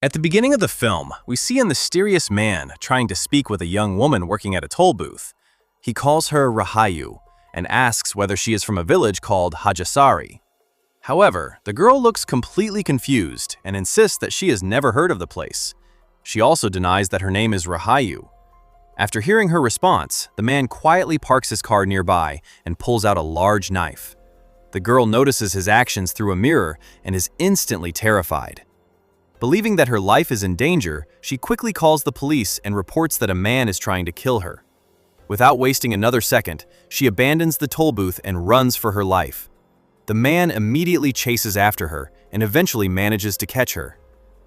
At the beginning of the film, we see a mysterious man trying to speak with a young woman working at a toll booth. He calls her Rahayu and asks whether she is from a village called Hajasari. However, the girl looks completely confused and insists that she has never heard of the place. She also denies that her name is Rahayu. After hearing her response, the man quietly parks his car nearby and pulls out a large knife. The girl notices his actions through a mirror and is instantly terrified. Believing that her life is in danger, she quickly calls the police and reports that a man is trying to kill her. Without wasting another second, she abandons the toll booth and runs for her life. The man immediately chases after her and eventually manages to catch her.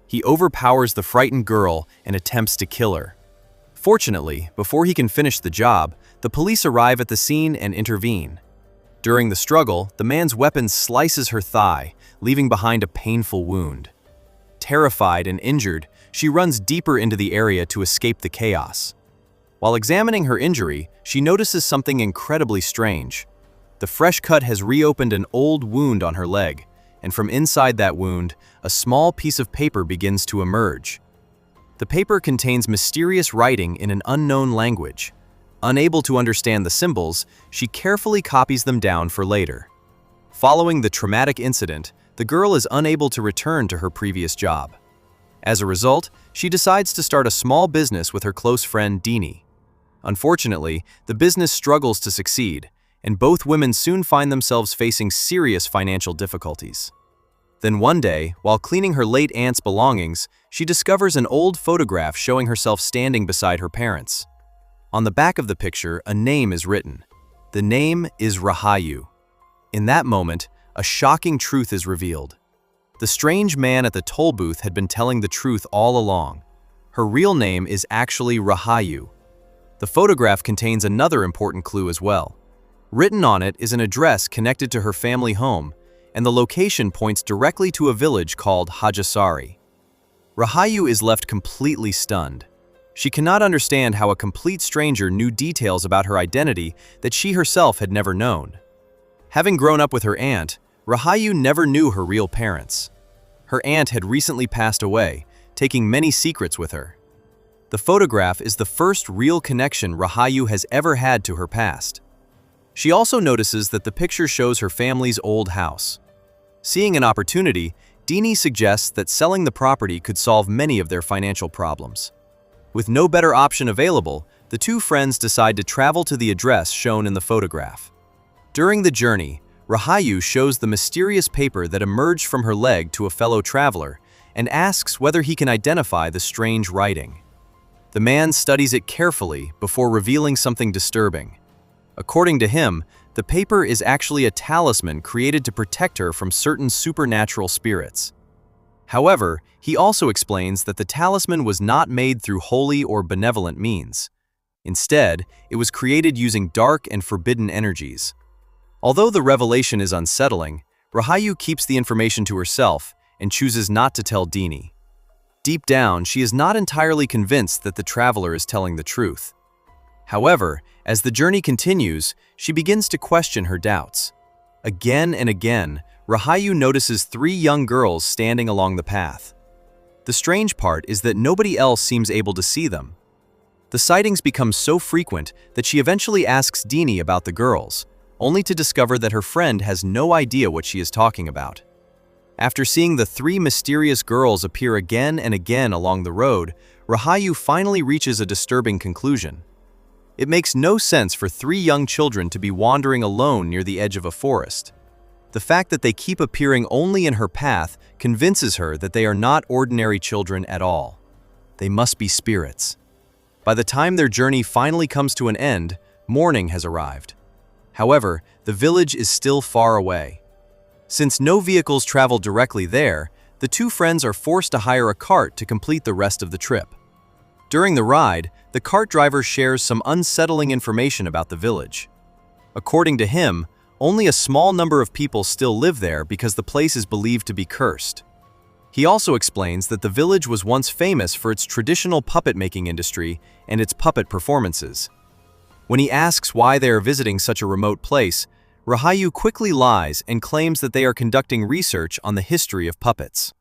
He overpowers the frightened girl and attempts to kill her. Fortunately, before he can finish the job, the police arrive at the scene and intervene. During the struggle, the man's weapon slices her thigh, leaving behind a painful wound. Terrified and injured, she runs deeper into the area to escape the chaos. While examining her injury, she notices something incredibly strange. The fresh cut has reopened an old wound on her leg, and from inside that wound, a small piece of paper begins to emerge. The paper contains mysterious writing in an unknown language. Unable to understand the symbols, she carefully copies them down for later. Following the traumatic incident, the girl is unable to return to her previous job. As a result, she decides to start a small business with her close friend Deanie. Unfortunately, the business struggles to succeed, and both women soon find themselves facing serious financial difficulties. Then one day, while cleaning her late aunt's belongings, she discovers an old photograph showing herself standing beside her parents. On the back of the picture, a name is written. The name is Rahayu. In that moment, a shocking truth is revealed. The strange man at the toll booth had been telling the truth all along. Her real name is actually Rahayu. The photograph contains another important clue as well. Written on it is an address connected to her family home, and the location points directly to a village called Hajasari. Rahayu is left completely stunned. She cannot understand how a complete stranger knew details about her identity that she herself had never known. Having grown up with her aunt, Rahayu never knew her real parents. Her aunt had recently passed away, taking many secrets with her. The photograph is the first real connection Rahayu has ever had to her past. She also notices that the picture shows her family's old house. Seeing an opportunity, Deanie suggests that selling the property could solve many of their financial problems. With no better option available, the two friends decide to travel to the address shown in the photograph. During the journey, Rahayu shows the mysterious paper that emerged from her leg to a fellow traveler and asks whether he can identify the strange writing. The man studies it carefully before revealing something disturbing. According to him, the paper is actually a talisman created to protect her from certain supernatural spirits. However, he also explains that the talisman was not made through holy or benevolent means. Instead, it was created using dark and forbidden energies. Although the revelation is unsettling, Rahayu keeps the information to herself and chooses not to tell Deanie. Deep down, she is not entirely convinced that the traveler is telling the truth. However, as the journey continues, she begins to question her doubts. Again and again, Rahayu notices three young girls standing along the path. The strange part is that nobody else seems able to see them. The sightings become so frequent that she eventually asks Deanie about the girls, only to discover that her friend has no idea what she is talking about. After seeing the three mysterious girls appear again and again along the road, Rahayu finally reaches a disturbing conclusion. It makes no sense for three young children to be wandering alone near the edge of a forest. The fact that they keep appearing only in her path convinces her that they are not ordinary children at all. They must be spirits. By the time their journey finally comes to an end, morning has arrived. However, the village is still far away. Since no vehicles travel directly there, the two friends are forced to hire a cart to complete the rest of the trip. During the ride, the cart driver shares some unsettling information about the village. According to him, only a small number of people still live there because the place is believed to be cursed. He also explains that the village was once famous for its traditional puppet-making industry and its puppet performances. When he asks why they are visiting such a remote place, Rahayu quickly lies and claims that they are conducting research on the history of puppets.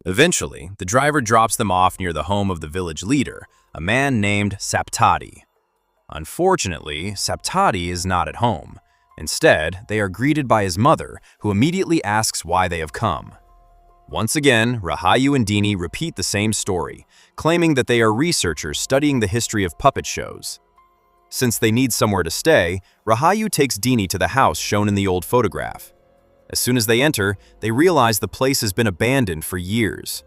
Eventually, the driver drops them off near the home of the village leader, a man named Saptati. Unfortunately, Saptati is not at home. Instead, they are greeted by his mother, who immediately asks why they have come. Once again, Rahayu and Deanie repeat the same story, claiming that they are researchers studying the history of puppet shows. Since they need somewhere to stay, Rahayu takes Deanie to the house shown in the old photograph. As soon as they enter, they realize the place has been abandoned for years.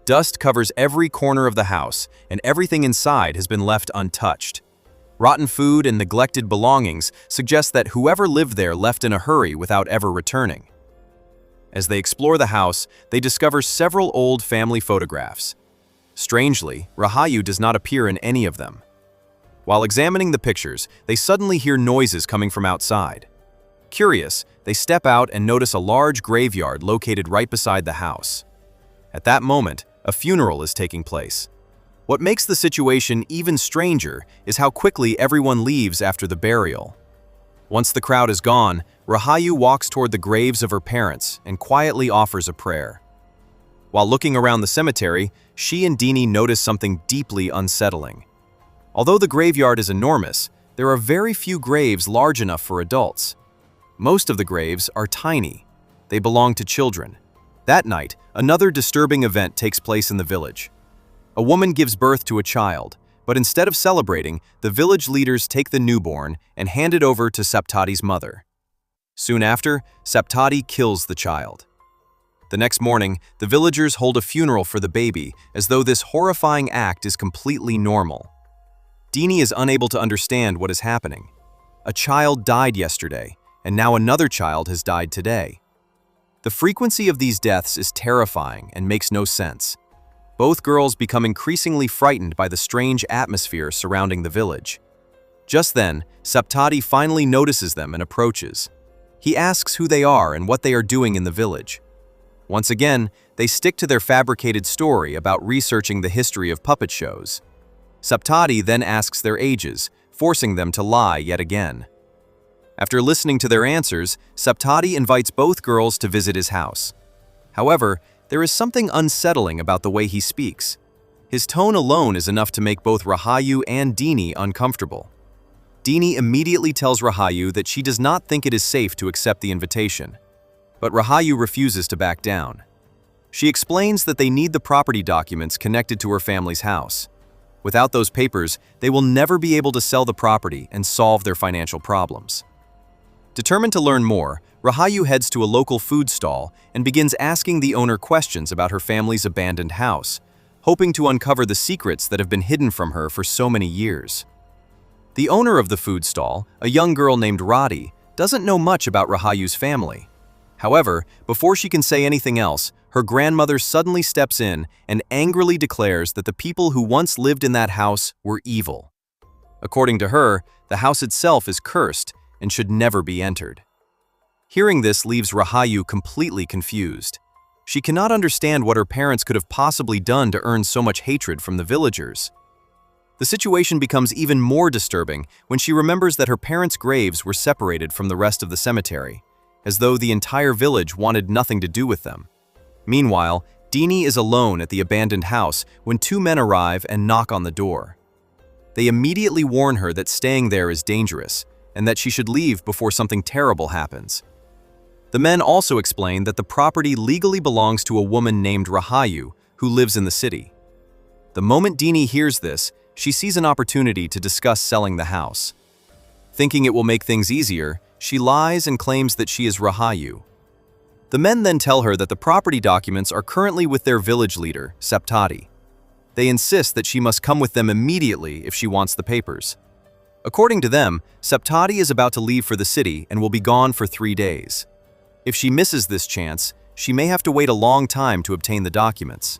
Dust covers every corner of the house, and everything inside has been left untouched. Rotten food and neglected belongings suggest that whoever lived there left in a hurry without ever returning. As they explore the house, they discover several old family photographs. Strangely, Rahayu does not appear in any of them. While examining the pictures, they suddenly hear noises coming from outside. Curious, they step out and notice a large graveyard located right beside the house. At that moment, a funeral is taking place. What makes the situation even stranger is how quickly everyone leaves after the burial. Once the crowd is gone, Rahayu walks toward the graves of her parents and quietly offers a prayer. While looking around the cemetery, she and Deanie notice something deeply unsettling. Although the graveyard is enormous, there are very few graves large enough for adults. Most of the graves are tiny. They belong to children. That night, another disturbing event takes place in the village. A woman gives birth to a child, but instead of celebrating, the village leaders take the newborn and hand it over to Saptati's mother. Soon after, Saptati kills the child. The next morning, the villagers hold a funeral for the baby, as though this horrifying act is completely normal. Deanie is unable to understand what is happening. A child died yesterday, and now another child has died today. The frequency of these deaths is terrifying and makes no sense. Both girls become increasingly frightened by the strange atmosphere surrounding the village. Just then, Saptati finally notices them and approaches. He asks who they are and what they are doing in the village. Once again, they stick to their fabricated story about researching the history of puppet shows. Saptati then asks their ages, forcing them to lie yet again. After listening to their answers, Saptati invites both girls to visit his house. However, there is something unsettling about the way he speaks. His tone alone is enough to make both Rahayu and Deanie uncomfortable. Deanie immediately tells Rahayu that she does not think it is safe to accept the invitation. But Rahayu refuses to back down. She explains that they need the property documents connected to her family's house. Without those papers, they will never be able to sell the property and solve their financial problems. Determined to learn more, Rahayu heads to a local food stall and begins asking the owner questions about her family's abandoned house, hoping to uncover the secrets that have been hidden from her for so many years. The owner of the food stall, a young girl named Radi, doesn't know much about Rahayu's family. However, before she can say anything else, her grandmother suddenly steps in and angrily declares that the people who once lived in that house were evil. According to her, the house itself is cursed and should never be entered. Hearing this leaves Rahayu completely confused. She cannot understand what her parents could have possibly done to earn so much hatred from the villagers. The situation becomes even more disturbing when she remembers that her parents' graves were separated from the rest of the cemetery, as though the entire village wanted nothing to do with them. Meanwhile, Deanie is alone at the abandoned house when two men arrive and knock on the door. They immediately warn her that staying there is dangerous, and that she should leave before something terrible happens. The men also explain that the property legally belongs to a woman named Rahayu, who lives in the city. The moment Deanie hears this, she sees an opportunity to discuss selling the house. Thinking it will make things easier, she lies and claims that she is Rahayu. The men then tell her that the property documents are currently with their village leader, Saptati. They insist that she must come with them immediately if she wants the papers. According to them, Saptati is about to leave for the city and will be gone for 3 days. If she misses this chance, she may have to wait a long time to obtain the documents.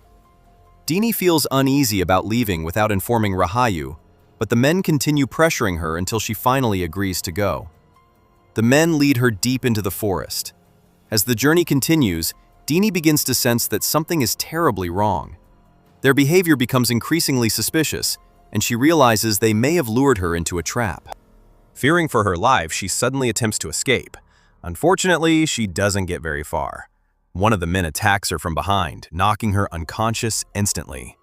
Deanie feels uneasy about leaving without informing Rahayu, but the men continue pressuring her until she finally agrees to go. The men lead her deep into the forest. As the journey continues, Deanie begins to sense that something is terribly wrong. Their behavior becomes increasingly suspicious, and she realizes they may have lured her into a trap. Fearing for her life, she suddenly attempts to escape. Unfortunately, she doesn't get very far. One of the men attacks her from behind, knocking her unconscious instantly.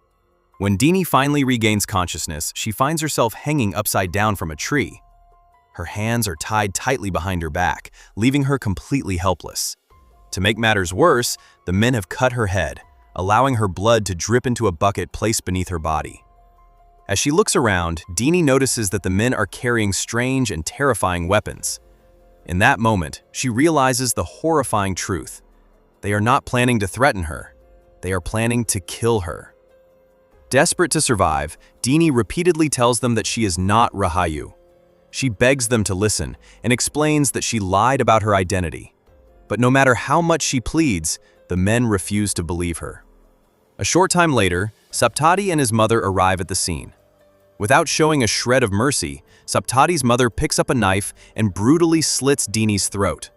When Deanie finally regains consciousness, she finds herself hanging upside down from a tree. Her hands are tied tightly behind her back, leaving her completely helpless. To make matters worse, the men have cut her head, allowing her blood to drip into a bucket placed beneath her body. As she looks around, Deanie notices that the men are carrying strange and terrifying weapons. In that moment, she realizes the horrifying truth. They are not planning to threaten her. They are planning to kill her. Desperate to survive, Deanie repeatedly tells them that she is not Rahayu. She begs them to listen and explains that she lied about her identity. But no matter how much she pleads, the men refuse to believe her. A short time later, Saptati and his mother arrive at the scene. Without showing a shred of mercy, Saptati's mother picks up a knife and brutally slits Deanie's throat.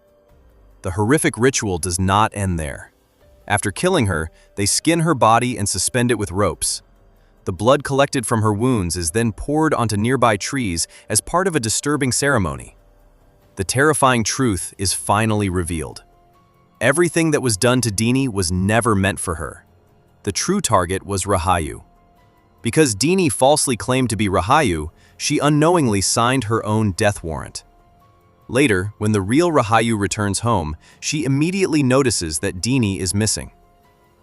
The horrific ritual does not end there. After killing her, they skin her body and suspend it with ropes. The blood collected from her wounds is then poured onto nearby trees as part of a disturbing ceremony. The terrifying truth is finally revealed. Everything that was done to Deanie was never meant for her. The true target was Rahayu. Because Deanie falsely claimed to be Rahayu, she unknowingly signed her own death warrant. Later, when the real Rahayu returns home, she immediately notices that Deanie is missing.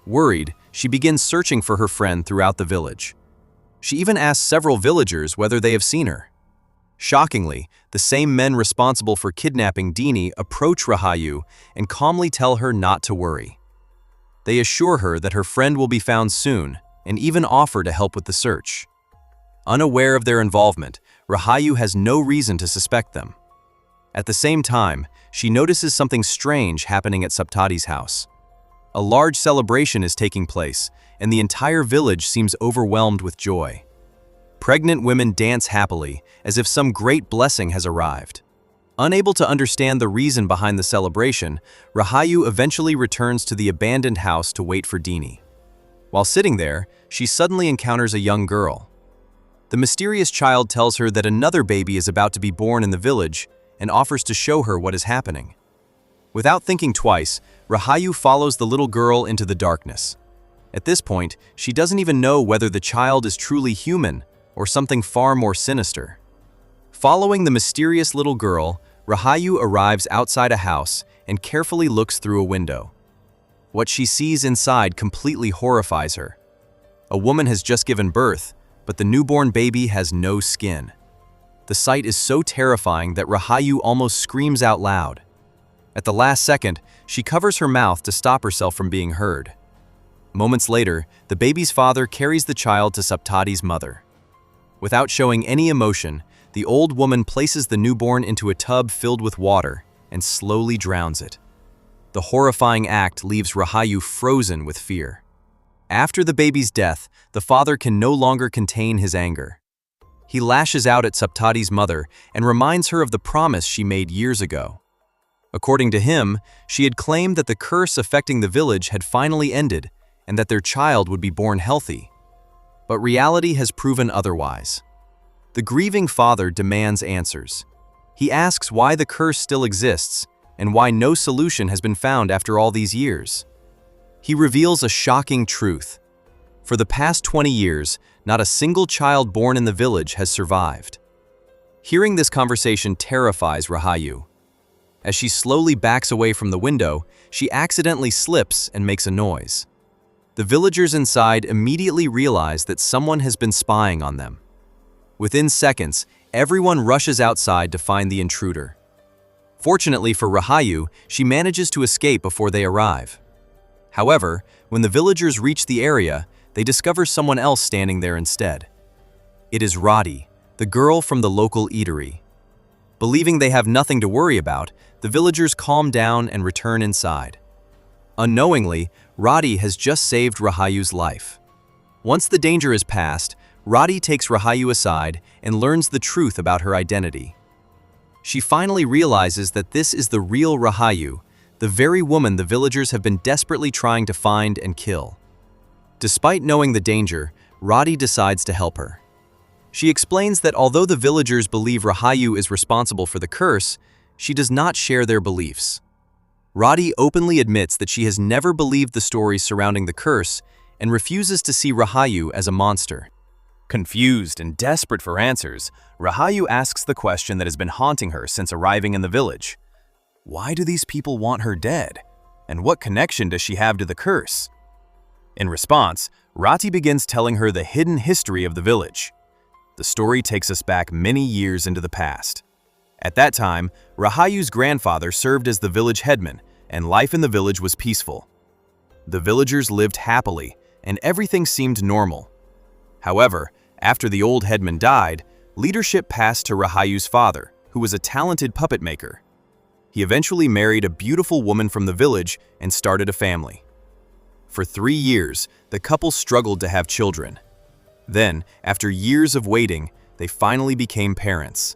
Worried, she begins searching for her friend throughout the village. She even asks several villagers whether they have seen her. Shockingly, the same men responsible for kidnapping Deanie approach Rahayu and calmly tell her not to worry. They assure her that her friend will be found soon and even offer to help with the search. Unaware of their involvement, Rahayu has no reason to suspect them. At the same time, she notices something strange happening at Saptati's house. A large celebration is taking place, and the entire village seems overwhelmed with joy. Pregnant women dance happily, as if some great blessing has arrived. Unable to understand the reason behind the celebration, Rahayu eventually returns to the abandoned house to wait for Deanie. While sitting there, she suddenly encounters a young girl. The mysterious child tells her that another baby is about to be born in the village and offers to show her what is happening. Without thinking twice, Rahayu follows the little girl into the darkness. At this point, she doesn't even know whether the child is truly human or something far more sinister. Following the mysterious little girl, Rahayu arrives outside a house and carefully looks through a window. What she sees inside completely horrifies her. A woman has just given birth, but the newborn baby has no skin. The sight is so terrifying that Rahayu almost screams out loud. At the last second, she covers her mouth to stop herself from being heard. Moments later, the baby's father carries the child to Saptati's mother. Without showing any emotion, the old woman places the newborn into a tub filled with water and slowly drowns it. The horrifying act leaves Rahayu frozen with fear. After the baby's death, the father can no longer contain his anger. He lashes out at Saptati's mother and reminds her of the promise she made years ago. According to him, she had claimed that the curse affecting the village had finally ended and that their child would be born healthy. But reality has proven otherwise. The grieving father demands answers. He asks why the curse still exists and why no solution has been found after all these years. He reveals a shocking truth. For the past 20 years, not a single child born in the village has survived. Hearing this conversation terrifies Rahayu. As she slowly backs away from the window, she accidentally slips and makes a noise. The villagers inside immediately realize that someone has been spying on them. Within seconds, everyone rushes outside to find the intruder. Fortunately for Rahayu, she manages to escape before they arrive. However, when the villagers reach the area, they discover someone else standing there instead. It is Roddy, the girl from the local eatery. Believing they have nothing to worry about, the villagers calm down and return inside. Unknowingly, Roddy has just saved Rahayu's life. Once the danger is past, Roddy takes Rahayu aside and learns the truth about her identity. She finally realizes that this is the real Rahayu, the very woman the villagers have been desperately trying to find and kill. Despite knowing the danger, Roddy decides to help her. She explains that although the villagers believe Rahayu is responsible for the curse, she does not share their beliefs. Rati openly admits that she has never believed the stories surrounding the curse and refuses to see Rahayu as a monster. Confused and desperate for answers, Rahayu asks the question that has been haunting her since arriving in the village. Why do these people want her dead? And what connection does she have to the curse? In response, Rati begins telling her the hidden history of the village. The story takes us back many years into the past. At that time, Rahayu's grandfather served as the village headman, and life in the village was peaceful. The villagers lived happily, and everything seemed normal. However, after the old headman died, leadership passed to Rahayu's father, who was a talented puppet maker. He eventually married a beautiful woman from the village and started a family. For 3 years, the couple struggled to have children. Then, after years of waiting, they finally became parents.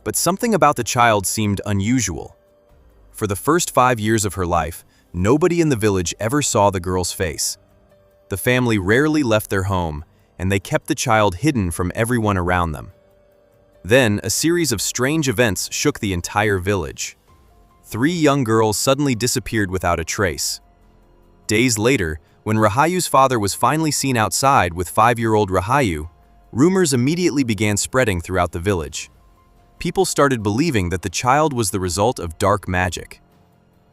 But something about the child seemed unusual. For the first 5 years of her life, nobody in the village ever saw the girl's face. The family rarely left their home, and they kept the child hidden from everyone around them. Then, a series of strange events shook the entire village. 3 young girls suddenly disappeared without a trace. Days later, when Rahayu's father was finally seen outside with 5-year-old Rahayu, rumors immediately began spreading throughout the village. People started believing that the child was the result of dark magic.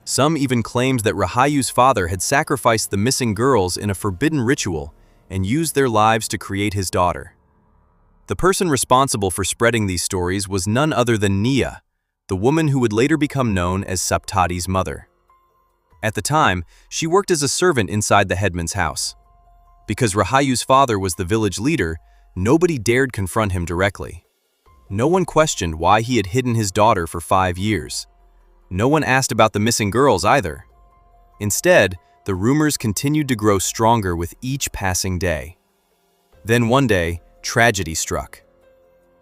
Some even claimed that Rahayu's father had sacrificed the missing girls in a forbidden ritual and used their lives to create his daughter. The person responsible for spreading these stories was none other than Nia, the woman who would later become known as Saptati's mother. At the time, she worked as a servant inside the headman's house. Because Rahayu's father was the village leader, nobody dared confront him directly. No one questioned why he had hidden his daughter for 5 years. No one asked about the missing girls either. Instead, the rumors continued to grow stronger with each passing day. Then one day, tragedy struck.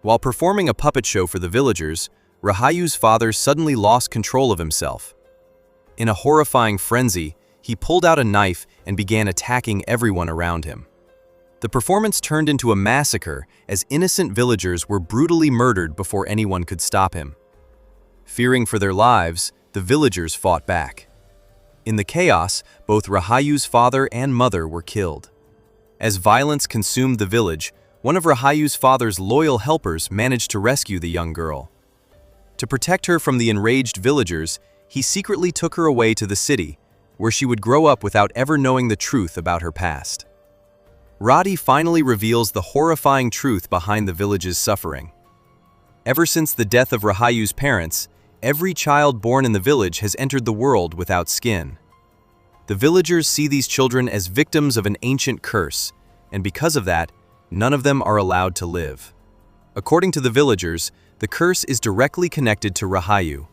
While performing a puppet show for the villagers, Rahayu's father suddenly lost control of himself. In a horrifying frenzy, he pulled out a knife and began attacking everyone around him. The performance turned into a massacre as innocent villagers were brutally murdered before anyone could stop him. Fearing for their lives, the villagers fought back. In the chaos, both Rahayu's father and mother were killed. As violence consumed the village, one of Rahayu's father's loyal helpers managed to rescue the young girl. To protect her from the enraged villagers, he secretly took her away to the city, where she would grow up without ever knowing the truth about her past. Rati finally reveals the horrifying truth behind the village's suffering. Ever since the death of Rahayu's parents, every child born in the village has entered the world without skin. The villagers see these children as victims of an ancient curse, and because of that, none of them are allowed to live. According to the villagers, the curse is directly connected to Rahayu.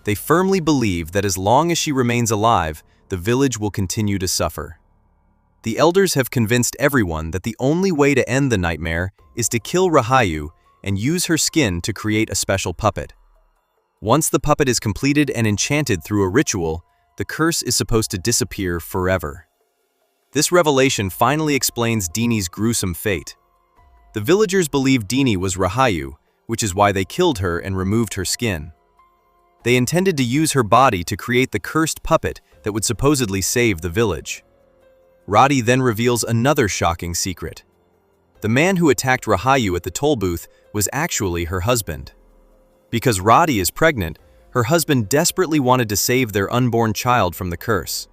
They firmly believe that as long as she remains alive, the village will continue to suffer. The elders have convinced everyone that the only way to end the nightmare is to kill Rahayu and use her skin to create a special puppet. Once the puppet is completed and enchanted through a ritual, the curse is supposed to disappear forever. This revelation finally explains Deanie's gruesome fate. The villagers believe Deanie was Rahayu, which is why they killed her and removed her skin. They intended to use her body to create the cursed puppet that would supposedly save the village. Rati then reveals another shocking secret. The man who attacked Rahayu at the toll booth was actually her husband. Because Rati is pregnant, her husband desperately wanted to save their unborn child from the curse.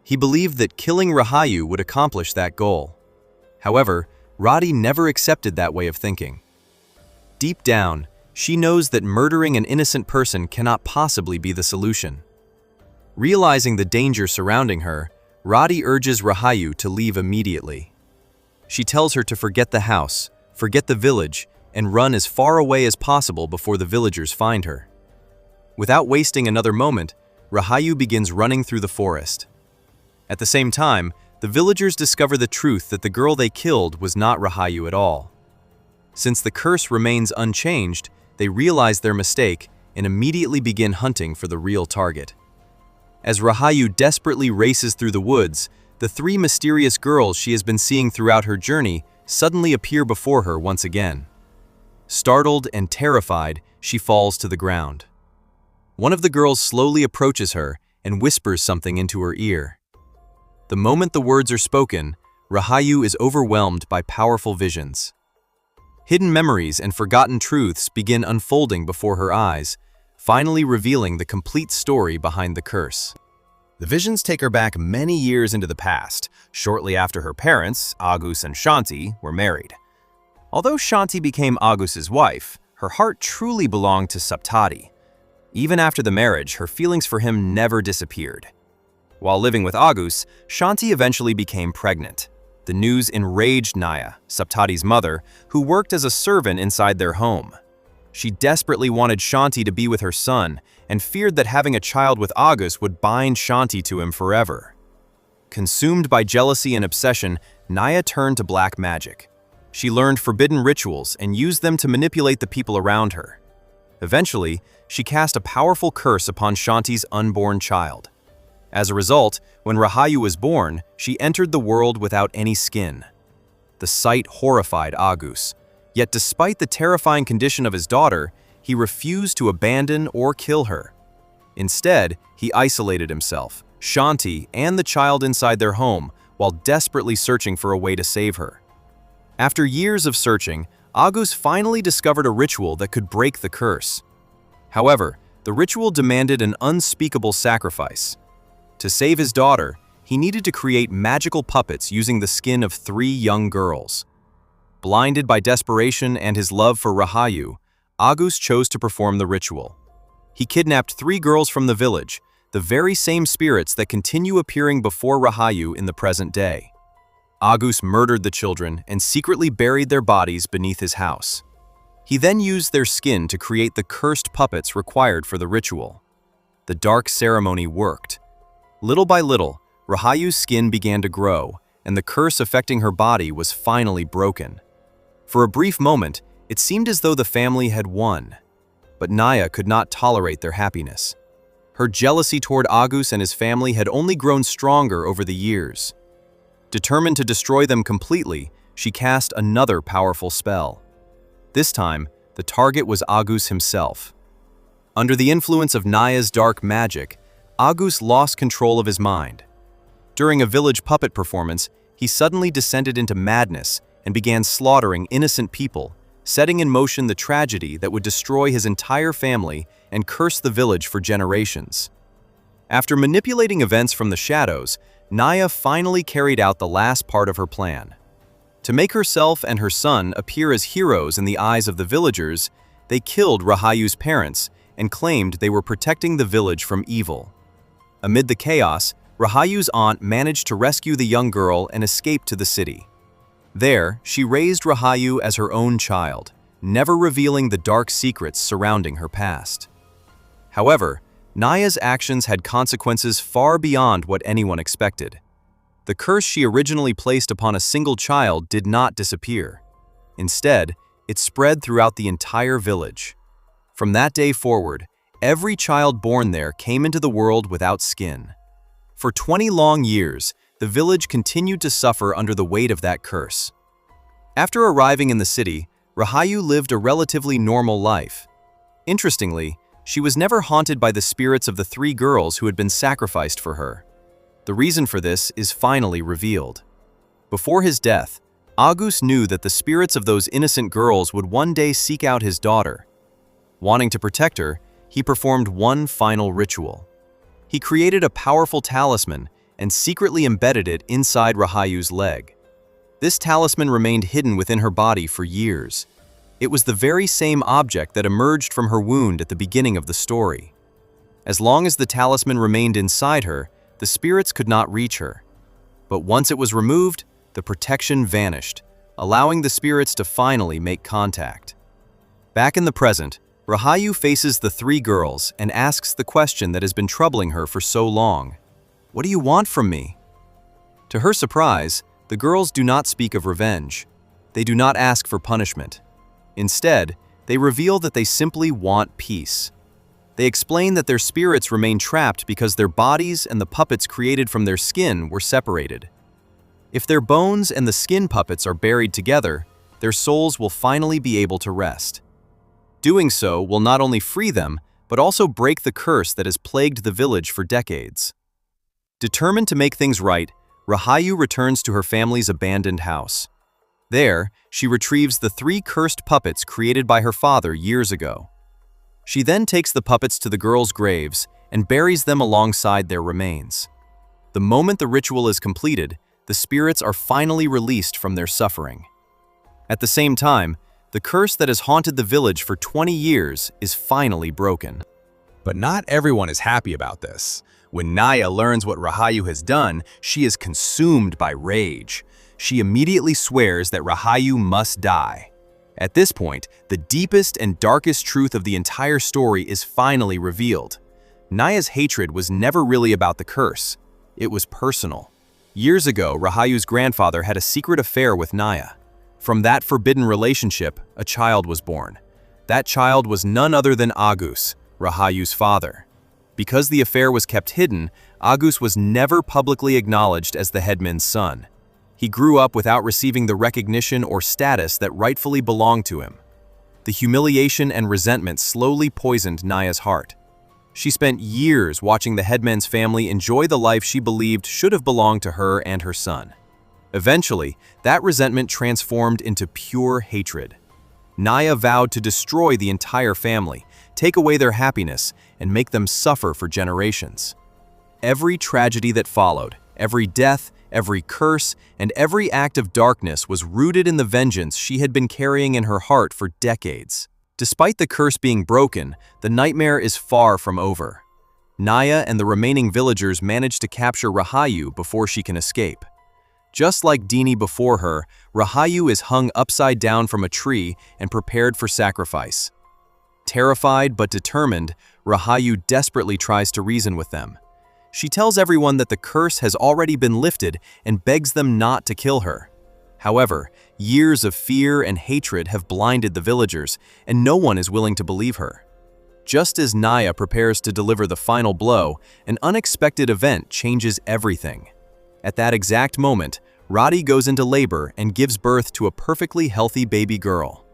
He believed that killing Rahayu would accomplish that goal. However, Rati never accepted that way of thinking. Deep down, she knows that murdering an innocent person cannot possibly be the solution. Realizing the danger surrounding her, Rati urges Rahayu to leave immediately. She tells her to forget the house, forget the village, and run as far away as possible before the villagers find her. Without wasting another moment, Rahayu begins running through the forest. At the same time, the villagers discover the truth that the girl they killed was not Rahayu at all. Since the curse remains unchanged, they realize their mistake and immediately begin hunting for the real target. As Rahayu desperately races through the woods, the 3 mysterious girls she has been seeing throughout her journey suddenly appear before her once again. Startled and terrified, she falls to the ground. One of the girls slowly approaches her and whispers something into her ear. The moment the words are spoken, Rahayu is overwhelmed by powerful visions. Hidden memories and forgotten truths begin unfolding before her eyes, finally revealing the complete story behind the curse. The visions take her back many years into the past, shortly after her parents, Agus and Shanti, were married. Although Shanti became Agus's wife, her heart truly belonged to Saptati. Even after the marriage, her feelings for him never disappeared. While living with Agus, Shanti eventually became pregnant. The news enraged Naya, Saptati's mother, who worked as a servant inside their home. She desperately wanted Shanti to be with her son and feared that having a child with Agus would bind Shanti to him forever. Consumed by jealousy and obsession, Naya turned to black magic. She learned forbidden rituals and used them to manipulate the people around her. Eventually, she cast a powerful curse upon Shanti's unborn child. As a result, when Rahayu was born, she entered the world without any skin. The sight horrified Agus, yet despite the terrifying condition of his daughter, he refused to abandon or kill her. Instead, he isolated himself, Shanti, and the child inside their home while desperately searching for a way to save her. After years of searching, Agus finally discovered a ritual that could break the curse. However, the ritual demanded an unspeakable sacrifice. To save his daughter, he needed to create magical puppets using the skin of 3 young girls. Blinded by desperation and his love for Rahayu, Agus chose to perform the ritual. He kidnapped 3 girls from the village, the very same spirits that continue appearing before Rahayu in the present day. Agus murdered the children and secretly buried their bodies beneath his house. He then used their skin to create the cursed puppets required for the ritual. The dark ceremony worked. Little by little, Rahayu's skin began to grow, and the curse affecting her body was finally broken. For a brief moment, it seemed as though the family had won. But Naya could not tolerate their happiness. Her jealousy toward Agus and his family had only grown stronger over the years. Determined to destroy them completely, she cast another powerful spell. This time, the target was Agus himself. Under the influence of Naya's dark magic, Agus lost control of his mind. During a village puppet performance, he suddenly descended into madness and began slaughtering innocent people, setting in motion the tragedy that would destroy his entire family and curse the village for generations. After manipulating events from the shadows, Naya finally carried out the last part of her plan. To make herself and her son appear as heroes in the eyes of the villagers, they killed Rahayu's parents and claimed they were protecting the village from evil. Amid the chaos, Rahayu's aunt managed to rescue the young girl and escape to the city. There, she raised Rahayu as her own child, never revealing the dark secrets surrounding her past. However, Naya's actions had consequences far beyond what anyone expected. The curse she originally placed upon a single child did not disappear. Instead, it spread throughout the entire village. From that day forward, every child born there came into the world without skin. For 20 long years, the village continued to suffer under the weight of that curse. After arriving in the city, Rahayu lived a relatively normal life. Interestingly, she was never haunted by the spirits of the 3 girls who had been sacrificed for her. The reason for this is finally revealed. Before his death, Agus knew that the spirits of those innocent girls would one day seek out his daughter. Wanting to protect her, he performed one final ritual. He created a powerful talisman and secretly embedded it inside Rahayu's leg. This talisman remained hidden within her body for years. It was the very same object that emerged from her wound at the beginning of the story. As long as the talisman remained inside her, the spirits could not reach her. But once it was removed, the protection vanished, allowing the spirits to finally make contact. Back in the present, Rahayu faces the 3 girls and asks the question that has been troubling her for so long. "What do you want from me?" To her surprise, the girls do not speak of revenge. They do not ask for punishment. Instead, they reveal that they simply want peace. They explain that their spirits remain trapped because their bodies and the puppets created from their skin were separated. If their bones and the skin puppets are buried together, their souls will finally be able to rest. Doing so will not only free them, but but also break the curse that has plagued the village for decades. Determined to make things right, Rahayu returns to her family's abandoned house. There, she retrieves the 3 cursed puppets created by her father years ago. She then takes the puppets to the girls' graves and buries them alongside their remains. The moment the ritual is completed, the spirits are finally released from their suffering. At the same time, the curse that has haunted the village for 20 years is finally broken. But not everyone is happy about this. When Naya learns what Rahayu has done, she is consumed by rage. She immediately swears that Rahayu must die. At this point, the deepest and darkest truth of the entire story is finally revealed. Naya's hatred was never really about the curse. It was personal. Years ago, Rahayu's grandfather had a secret affair with Naya. From that forbidden relationship, a child was born. That child was none other than Agus, Rahayu's father. Because the affair was kept hidden, Agus was never publicly acknowledged as the headman's son. He grew up without receiving the recognition or status that rightfully belonged to him. The humiliation and resentment slowly poisoned Naya's heart. She spent years watching the headman's family enjoy the life she believed should have belonged to her and her son. Eventually, that resentment transformed into pure hatred. Naya vowed to destroy the entire family, take away their happiness, and make them suffer for generations. Every tragedy that followed, every death, every curse, and every act of darkness was rooted in the vengeance she had been carrying in her heart for decades. Despite the curse being broken, the nightmare is far from over. Naya and the remaining villagers manage to capture Rahayu before she can escape. Just like Deanie before her, Rahayu is hung upside down from a tree and prepared for sacrifice. Terrified but determined, Rahayu desperately tries to reason with them. She tells everyone that the curse has already been lifted and begs them not to kill her. However, years of fear and hatred have blinded the villagers, and no one is willing to believe her. Just as Naya prepares to deliver the final blow, an unexpected event changes everything. At that exact moment, Rati goes into labor and gives birth to a perfectly healthy baby girl.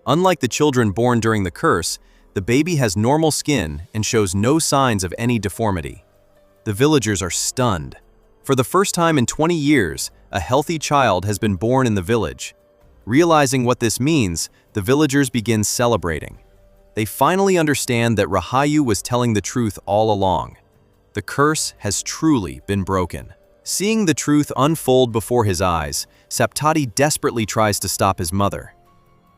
Unlike the children born during the curse, the baby has normal skin and shows no signs of any deformity. The villagers are stunned. For the first time in 20 years, a healthy child has been born in the village. Realizing what this means, the villagers begin celebrating. They finally understand that Rahayu was telling the truth all along. The curse has truly been broken. Seeing the truth unfold before his eyes, Saptati desperately tries to stop his mother.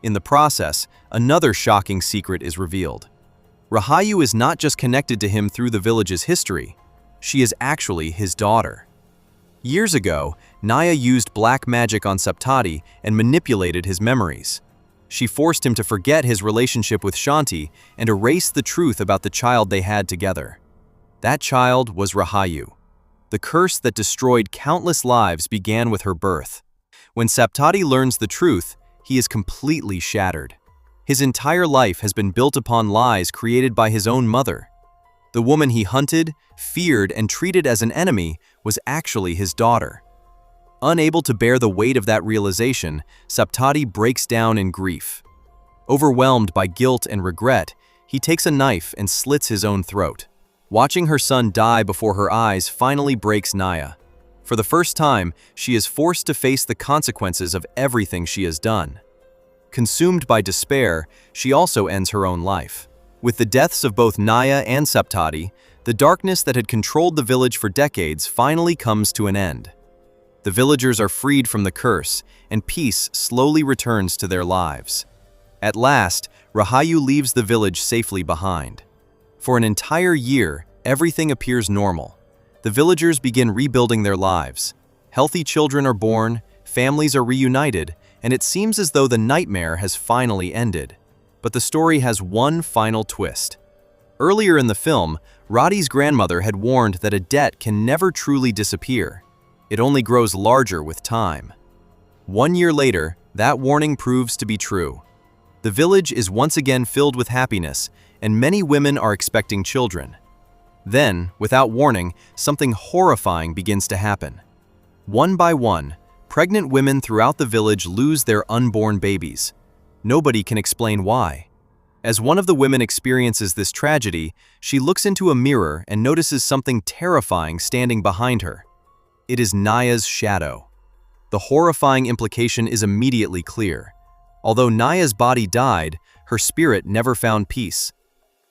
In the process, another shocking secret is revealed. Rahayu is not just connected to him through the village's history. She is actually his daughter. Years ago, Naya used black magic on Saptati and manipulated his memories. She forced him to forget his relationship with Shanti and erase the truth about the child they had together. That child was Rahayu. The curse that destroyed countless lives began with her birth. When Saptati learns the truth, he is completely shattered. His entire life has been built upon lies created by his own mother. The woman he hunted, feared, and treated as an enemy was actually his daughter. Unable to bear the weight of that realization, Saptati breaks down in grief. Overwhelmed by guilt and regret, he takes a knife and slits his own throat. Watching her son die before her eyes finally breaks Naya. For the first time, she is forced to face the consequences of everything she has done. Consumed by despair, she also ends her own life. With the deaths of both Naya and Saptati, the darkness that had controlled the village for decades finally comes to an end. The villagers are freed from the curse, and peace slowly returns to their lives. At last, Rahayu leaves the village safely behind. For an entire year, everything appears normal. The villagers begin rebuilding their lives. Healthy children are born, families are reunited, and it seems as though the nightmare has finally ended. But the story has one final twist. Earlier in the film, Rati's grandmother had warned that a debt can never truly disappear. It only grows larger with time. 1 year later, that warning proves to be true. The village is once again filled with happiness, and many women are expecting children. Then, without warning, something horrifying begins to happen. One by one, pregnant women throughout the village lose their unborn babies. Nobody can explain why. As one of the women experiences this tragedy, she looks into a mirror and notices something terrifying standing behind her. It is Naya's shadow. The horrifying implication is immediately clear. Although Naya's body died, her spirit never found peace.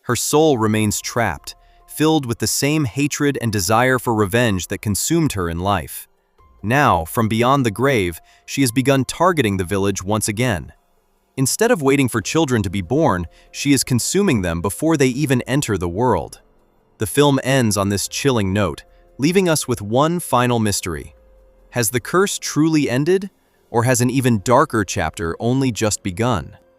Her soul remains trapped, filled with the same hatred and desire for revenge that consumed her in life. Now, from beyond the grave, she has begun targeting the village once again. Instead of waiting for children to be born, she is consuming them before they even enter the world. The film ends on this chilling note, leaving us with one final mystery. Has the curse truly ended, or has an even darker chapter only just begun?